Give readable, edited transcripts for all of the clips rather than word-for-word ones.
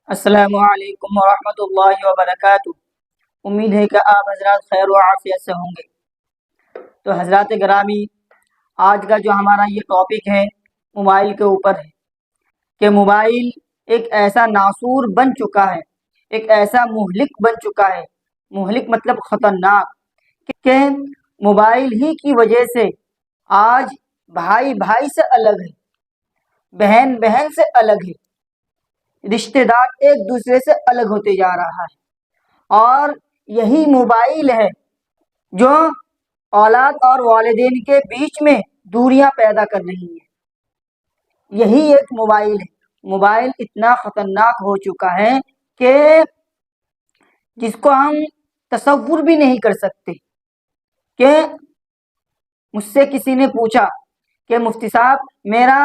السلام علیکم ورحمۃ اللہ وبرکاتہ۔ امید ہے کہ آپ حضرات خیر و عافیت سے ہوں گے۔ تو حضرات گرامی، آج کا جو ہمارا یہ ٹاپک ہے موبائل کے اوپر ہے کہ موبائل ایک ایسا ناسور بن چکا ہے، ایک ایسا مہلک بن چکا ہے۔ مہلک مطلب خطرناک، کہ موبائل ہی کی وجہ سے آج بھائی بھائی سے الگ ہے، بہن بہن سے الگ ہے، رشتہ دار ایک دوسرے سے الگ ہوتے جا رہا ہے۔ اور یہی موبائل ہے جو اولاد اور والدین کے بیچ میں دوریاں پیدا کر رہی ہے۔ یہی ایک موبائل ہے۔ موبائل اتنا خطرناک ہو چکا ہے کہ جس کو ہم تصور بھی نہیں کر سکتے۔ کہ مجھ سے کسی نے پوچھا کہ مفتی صاحب، میرا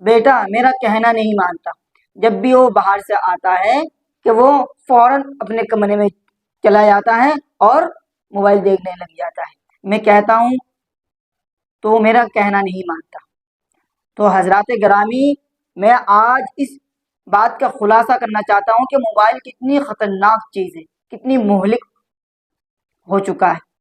بیٹا میرا کہنا نہیں مانتا، جب بھی وہ باہر سے آتا ہے کہ وہ فوراً اپنے کمرے میں چلا جاتا ہے اور موبائل دیکھنے لگ جاتا ہے۔ میں کہتا ہوں تو وہ میرا کہنا نہیں مانتا۔ تو حضرات گرامی، میں آج اس بات کا خلاصہ کرنا چاہتا ہوں کہ موبائل کتنی خطرناک چیز ہے، کتنی مہلک ہو چکا ہے۔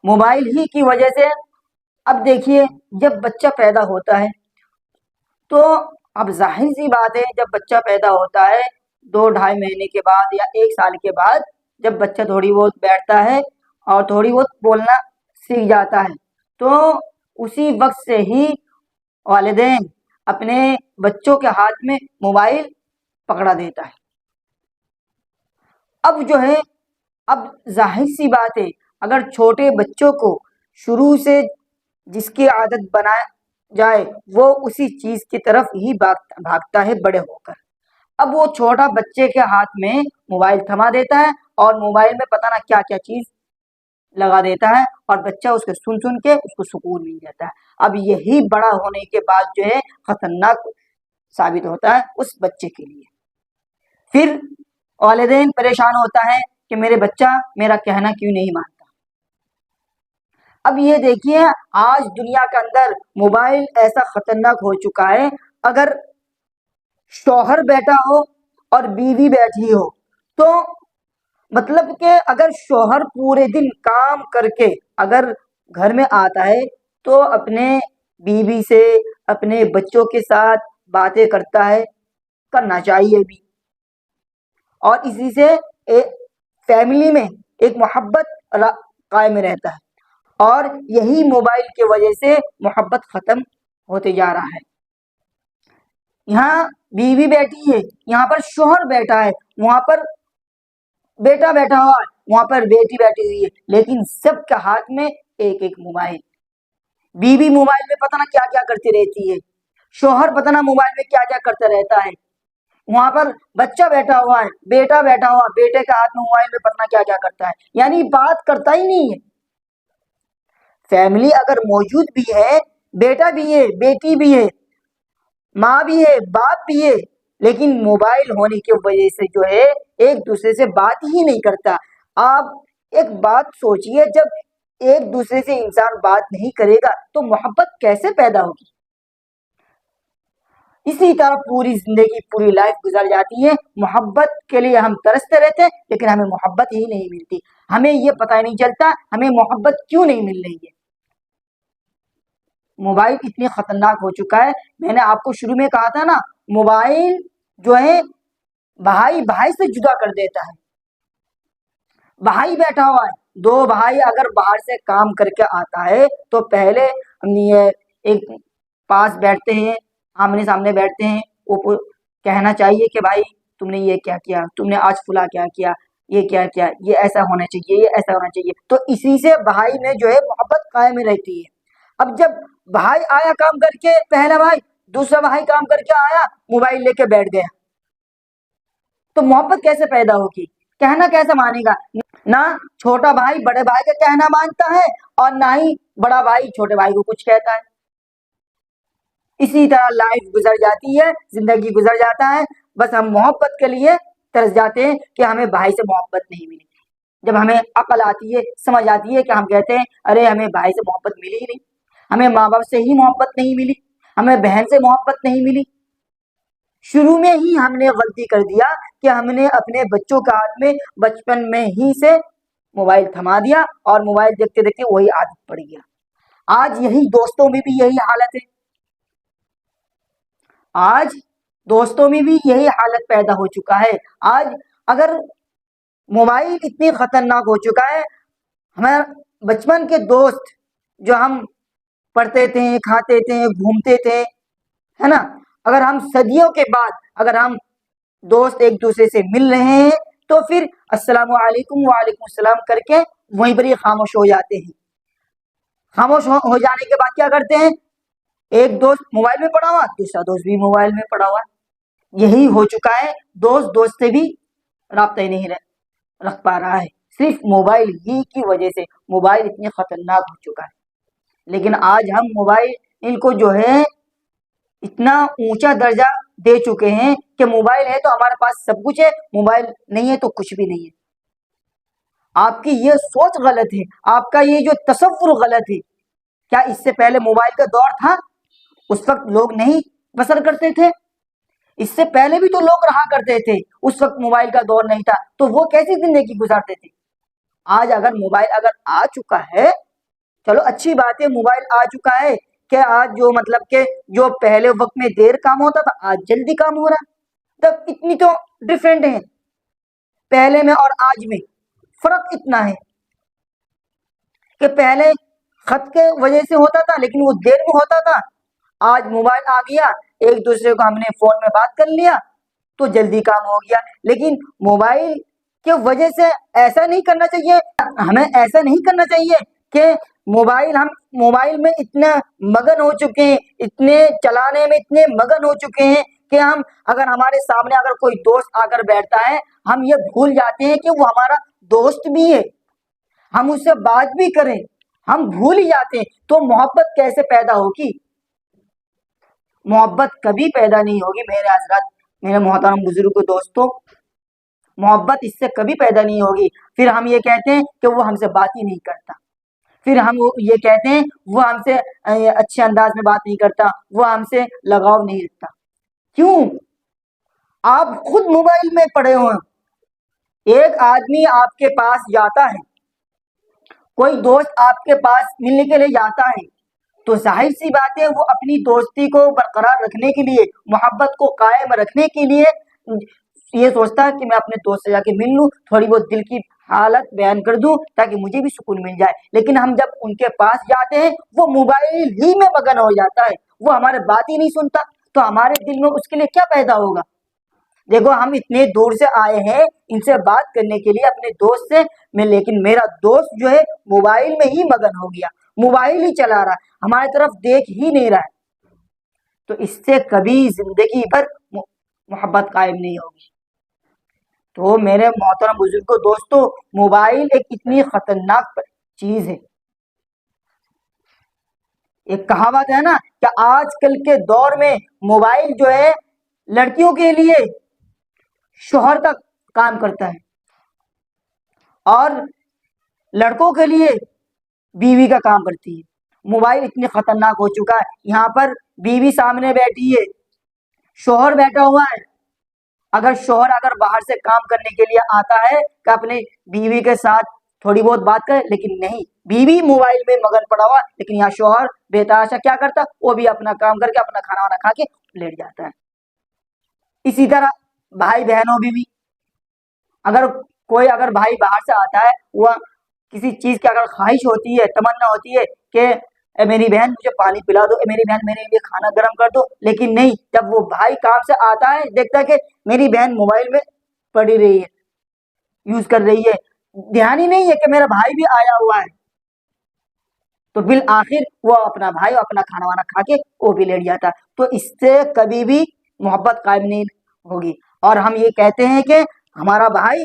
موبائل ہی کی وجہ سے اب دیکھیے، جب بچہ پیدا ہوتا ہے تو اب ظاہر سی بات ہے، جب بچہ پیدا ہوتا ہے 2-2.5 مہینے کے بعد یا 1 سال کے بعد، جب بچہ تھوڑی بہت بیٹھتا ہے اور تھوڑی بہت بولنا سیکھ جاتا ہے، تو اسی وقت سے ہی والدین اپنے بچوں کے ہاتھ میں موبائل پکڑا دیتا ہے۔ اب ظاہر سی بات ہے، اگر چھوٹے بچوں کو شروع سے جس کی عادت بنا جائے وہ اسی چیز کی طرف ہی بھاگتا ہے بڑے ہو کر۔ اب وہ چھوٹا بچے کے ہاتھ میں موبائل تھما دیتا ہے اور موبائل میں پتہ نہ کیا کیا چیز لگا دیتا ہے، اور بچہ اس کو سن کے اس کو سکون مل جاتا ہے۔ اب یہی بڑا ہونے کے بعد جو ہے خطرناک ثابت ہوتا ہے اس بچے کے لیے۔ پھر والدین پریشان ہوتا ہے کہ میرے بچہ میرا کہنا کیوں نہیں مانتا۔ اب یہ دیکھیے، آج دنیا کے اندر موبائل ایسا خطرناک ہو چکا ہے، اگر شوہر بیٹھا ہو اور بیوی بیٹھی ہو تو مطلب کہ اگر شوہر پورے دن کام کر کے اگر گھر میں آتا ہے تو اپنے بیوی سے اپنے بچوں کے ساتھ باتیں کرتا ہے، کرنا چاہیے بھی، اور اسی سے فیملی میں ایک محبت قائم رہتا ہے۔ اور یہی موبائل کی وجہ سے محبت ختم ہوتے جا رہا ہے۔ یہاں بیوی بیٹھی ہے، یہاں پر شوہر بیٹھا ہے، وہاں پر بیٹا بیٹھا ہوا ہے، وہاں پر بیٹی بیٹھی ہوئی ہے، لیکن سب کے ہاتھ میں ایک ایک موبائل۔ بیوی موبائل میں پتہ نہ کیا کیا کرتی رہتی ہے، شوہر پتہ نہ موبائل میں کیا کیا کرتا رہتا ہے، وہاں پر بچہ بیٹھا ہوا ہے، بیٹا بیٹھا ہوا، بیٹے کے ہاتھ میں موبائل میں پتہ نہ کیا کیا کرتا ہے، یعنی بات کرتا ہی نہیں ہے۔ فیملی اگر موجود بھی ہے، بیٹا بھی ہے، بیٹی بھی ہے، ماں بھی ہے، باپ بھی ہے، لیکن موبائل ہونے کی وجہ سے جو ہے ایک دوسرے سے بات ہی نہیں کرتا۔ آپ ایک بات سوچئے، جب ایک دوسرے سے انسان بات نہیں کرے گا تو محبت کیسے پیدا ہوگی؟ اسی طرح پوری زندگی، پوری لائف گزر جاتی ہے، محبت کے لیے ہم ترستے رہتے ہیں لیکن ہمیں محبت ہی نہیں ملتی۔ ہمیں یہ پتہ نہیں چلتا ہمیں محبت کیوں نہیں مل رہی ہے۔ موبائل اتنی خطرناک ہو چکا ہے، میں نے آپ کو شروع میں کہا تھا نا، موبائل جو ہے بھائی بھائی سے جدا کر دیتا ہے۔ بھائی بیٹھا ہوا ہے، 2 بھائی اگر باہر سے کام کر کے آتا ہے تو پہلے ایک پاس بیٹھتے ہیں، آمنے سامنے بیٹھتے ہیں، وہ کہنا چاہیے کہ بھائی تم نے یہ کیا کیا، تم نے آج فلاں کیا کیا، یہ کیا کیا، یہ ایسا ہونا چاہیے، یہ ایسا ہونا چاہیے، تو اسی سے بھائی میں جو ہے محبت قائم رہتی ہے۔ اب جب بھائی آیا کام کر کے، پہلا بھائی، دوسرا بھائی کام کر کے آیا، موبائل لے کے بیٹھ گیا، تو محبت کیسے پیدا ہوگی؟ کہنا کیسے مانے گا؟ نہ چھوٹا بھائی بڑے بھائی کا کہنا مانتا ہے اور نہ ہی بڑا بھائی چھوٹے بھائی کو کچھ کہتا ہے۔ اسی طرح لائف گزر جاتی ہے، زندگی گزر جاتا ہے، بس ہم محبت کے لیے ترس جاتے ہیں کہ ہمیں بھائی سے محبت نہیں ملی۔ جب ہمیں عقل آتی ہے، سمجھ آتی ہے کہ ہم کہتے ہیں ارے ہمیں بھائی سے محبت ملی ہی نہیں، ہمیں ماں باپ سے ہی محبت نہیں ملی، ہمیں بہن سے محبت نہیں ملی۔ شروع میں ہی ہم نے غلطی کر دیا کہ ہم نے اپنے بچوں کے ہاتھ میں بچپن میں ہی سے موبائل تھما دیا اور موبائل دیکھتے دیکھتے وہی عادت پڑ گیا. آج یہی دوستوں میں بھی یہی حالت ہے. آج دوستوں میں بھی یہی حالت پیدا ہو چکا ہے. آج اگر موبائل اتنی خطرناک ہو چکا ہے، ہمارے بچپن کے دوست جو ہم پڑھتے تھے، کھاتے تھے، گھومتے تھے، ہے نا، اگر ہم صدیوں کے بعد اگر ہم دوست ایک دوسرے سے مل رہے ہیں تو پھر السلام علیکم وعلیکم السلام کر کے وہیں پر ہی خاموش ہو جاتے ہیں. خاموش ہو جانے کے بعد کیا کرتے ہیں؟ ایک دوست موبائل میں پڑا ہوا، دوسرا دوست بھی موبائل میں پڑا ہوا. یہی ہو چکا ہے. دوست سے بھی رابطہ ہی نہیں رکھ پا رہا ہے، صرف موبائل ہی کی وجہ سے. موبائل اتنی خطرناک ہو چکا ہے. لیکن آج ہم موبائل ان کو جو ہے اتنا اونچا درجہ دے چکے ہیں کہ موبائل ہے تو ہمارے پاس سب کچھ ہے، موبائل نہیں ہے تو کچھ بھی نہیں ہے. آپ کی یہ سوچ غلط ہے، آپ کا یہ جو تصور غلط ہے. کیا اس سے پہلے موبائل کا دور تھا؟ اس وقت لوگ نہیں بسر کرتے تھے؟ اس سے پہلے بھی تو لوگ رہا کرتے تھے، اس وقت موبائل کا دور نہیں تھا تو وہ کیسی زندگی گزارتے تھے؟ آج اگر موبائل اگر آ چکا ہے، چلو اچھی بات ہے، موبائل آ چکا ہے کہ آج جو مطلب کہ جو پہلے وقت میں دیر کام ہوتا تھا آج جلدی کام ہو رہا. تب اتنی تو ڈفرینٹ ہے پہلے میں اور آج میں. فرق اتنا ہے کہ پہلے خط کے وجہ سے ہوتا تھا لیکن وہ دیر میں ہوتا تھا. آج موبائل آ گیا، ایک دوسرے کو ہم نے فون میں بات کر لیا تو جلدی کام ہو گیا. لیکن موبائل کی وجہ سے ایسا نہیں کرنا چاہیے، ہمیں ایسا نہیں کرنا چاہیے کہ ہم موبائل میں اتنا مگن ہو چکے ہیں، اتنے چلانے میں اتنے مگن ہو چکے ہیں کہ ہم اگر ہمارے سامنے اگر کوئی دوست آ کر بیٹھتا ہے ہم یہ بھول جاتے ہیں کہ وہ ہمارا دوست بھی ہے، ہم اس سے بات بھی کریں، ہم بھول ہی جاتے ہیں. تو محبت کیسے پیدا ہوگی؟ محبت کبھی پیدا نہیں ہوگی میرے حضرات، میرے محترم بزرگ دوستوں. محبت اس سے کبھی پیدا نہیں ہوگی. پھر ہم یہ کہتے ہیں کہ وہ ہم سے بات ہی نہیں کرتا، پھر ہم یہ کہتے ہیں وہ ہم سے اچھے انداز میں بات نہیں کرتا، وہ ہم سے لگاؤ نہیں رکھتا. کیوں؟ آپ خود موبائل میں پڑے ہوئے. ایک آدمی آپ کے پاس جاتا ہے، کوئی دوست آپ کے پاس ملنے کے لیے جاتا ہے تو ظاہر سی بات ہے وہ اپنی دوستی کو برقرار رکھنے کے لیے، محبت کو قائم رکھنے کے لیے یہ سوچتا ہے کہ میں اپنے دوست سے جا کے مل لوں، تھوڑی بہت دل کی حالت بیان کر دوں تاکہ مجھے بھی سکون مل جائے. لیکن ہم جب ان کے پاس جاتے ہیں وہ موبائل ہی میں مگن ہو جاتا ہے، وہ ہمارے بات ہی نہیں سنتا تو ہمارے دل میں اس کے لیے کیا پیدا ہوگا؟ دیکھو ہم اتنے دور سے آئے ہیں ان سے بات کرنے کے لیے اپنے دوست سے میں، لیکن میرا دوست جو ہے موبائل میں ہی مگن ہو گیا، موبائل ہی چلا رہا ہے، ہماری طرف دیکھ ہی نہیں رہا ہے. تو اس سے کبھی زندگی بھر محبت قائم نہیں ہوگی. تو میرے محترم بزرگوں دوستوں، موبائل ایک اتنی خطرناک چیز ہے. ایک کہاوت ہے نا کہ آج کل کے دور میں موبائل جو ہے لڑکیوں کے لیے شوہر کا کام کرتا ہے اور لڑکوں کے لیے بیوی کا کام کرتی ہے. موبائل اتنی خطرناک ہو چکا ہے، یہاں پر بیوی سامنے بیٹھی ہے، شوہر بیٹھا ہوا ہے. اگر شوہر اگر باہر سے کام کرنے کے لیے آتا ہے کہ اپنے بیوی کے ساتھ تھوڑی بہت بات کرے، لیکن نہیں، بیوی موبائل میں مگن پڑا ہوا، لیکن یہاں شوہر بے تحاشا کیا کرتا، وہ بھی اپنا کام کر کے اپنا کھانا وانا کھا کے لیٹ جاتا ہے. اسی طرح بھائی بہنوں بھی اگر کوئی اگر بھائی باہر سے آتا ہے، وہ کسی چیز کی اگر خواہش ہوتی ہے، تمنا ہوتی ہے کہ اے میری بہن مجھے پانی پلا دو، اے میری بہن میرے لیے کھانا گرم کر دو، لیکن نہیں، جب وہ بھائی کام سے آتا ہے دیکھتا ہے کہ میری بہن موبائل میں پڑی رہی ہے، یوز کر رہی ہے، دھیان ہی نہیں ہے کہ میرا بھائی بھی آیا ہوا ہے، تو بالآخر وہ اپنا بھائی اپنا کھانا وانا کھا کے وہ بھی لیٹ جاتا. تو اس سے کبھی بھی محبت قائم نہیں ہوگی. اور ہم یہ کہتے ہیں کہ ہمارا بھائی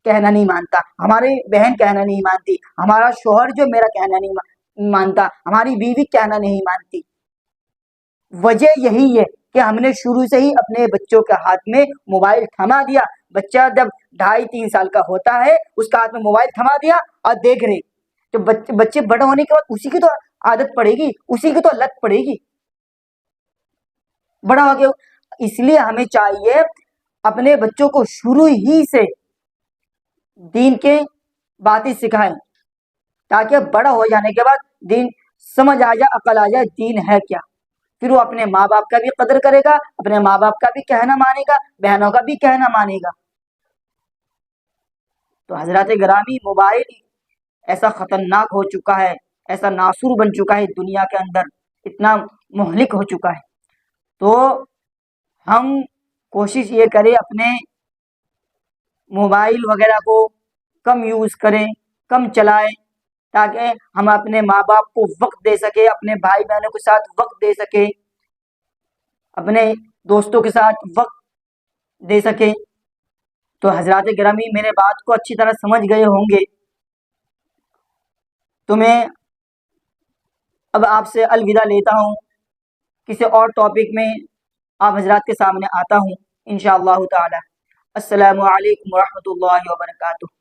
کہنا نہیں مانتا، ہماری بہن کہنا نہیں مانتی، ہمارا شوہر جو میرا کہنا نہیں مانتا، ہماری بیوی کہنا نہیں مانتی. وجہ یہی ہے کہ ہم نے شروع سے ہی اپنے بچوں کے ہاتھ میں موبائل تھما دیا. بچہ جب 2.5-3 سال کا ہوتا ہے اس کا ہاتھ میں موبائل تھما دیا اور دیکھ رہے، تو بچے بڑے ہونے کے بعد اسی کی تو عادت پڑے گی، اسی کی تو لت پڑے گی. بڑا ہو گیا اس لیے ہمیں چاہیے اپنے بچوں کو شروع ہی سے دین کے باتیں سکھائیں، تاکہ بڑا ہو جانے کے بعد دین سمجھ آ جائے، عقل آ جائے دین ہے کیا. پھر وہ اپنے ماں باپ کا بھی قدر کرے گا، اپنے ماں باپ کا بھی کہنا مانے گا، بہنوں کا بھی کہنا مانے گا. تو حضرات گرامی، موبائل ایسا خطرناک ہو چکا ہے، ایسا ناسور بن چکا ہے دنیا کے اندر، اتنا مہلک ہو چکا ہے. تو ہم کوشش یہ کریں اپنے موبائل وغیرہ کو کم یوز کریں، کم چلائیں، تاکہ ہم اپنے ماں باپ کو وقت دے سکیں، اپنے بھائی بہنوں کے ساتھ وقت دے سکیں، اپنے دوستوں کے ساتھ وقت دے سکیں. تو حضرات گرامی میرے بات کو اچھی طرح سمجھ گئے ہوں گے. تو میں اب آپ سے الوداع لیتا ہوں، کسی اور ٹاپک میں آپ حضرات کے سامنے آتا ہوں انشاءاللہ تعالی. السلام علیکم ورحمۃ اللہ وبرکاتہ.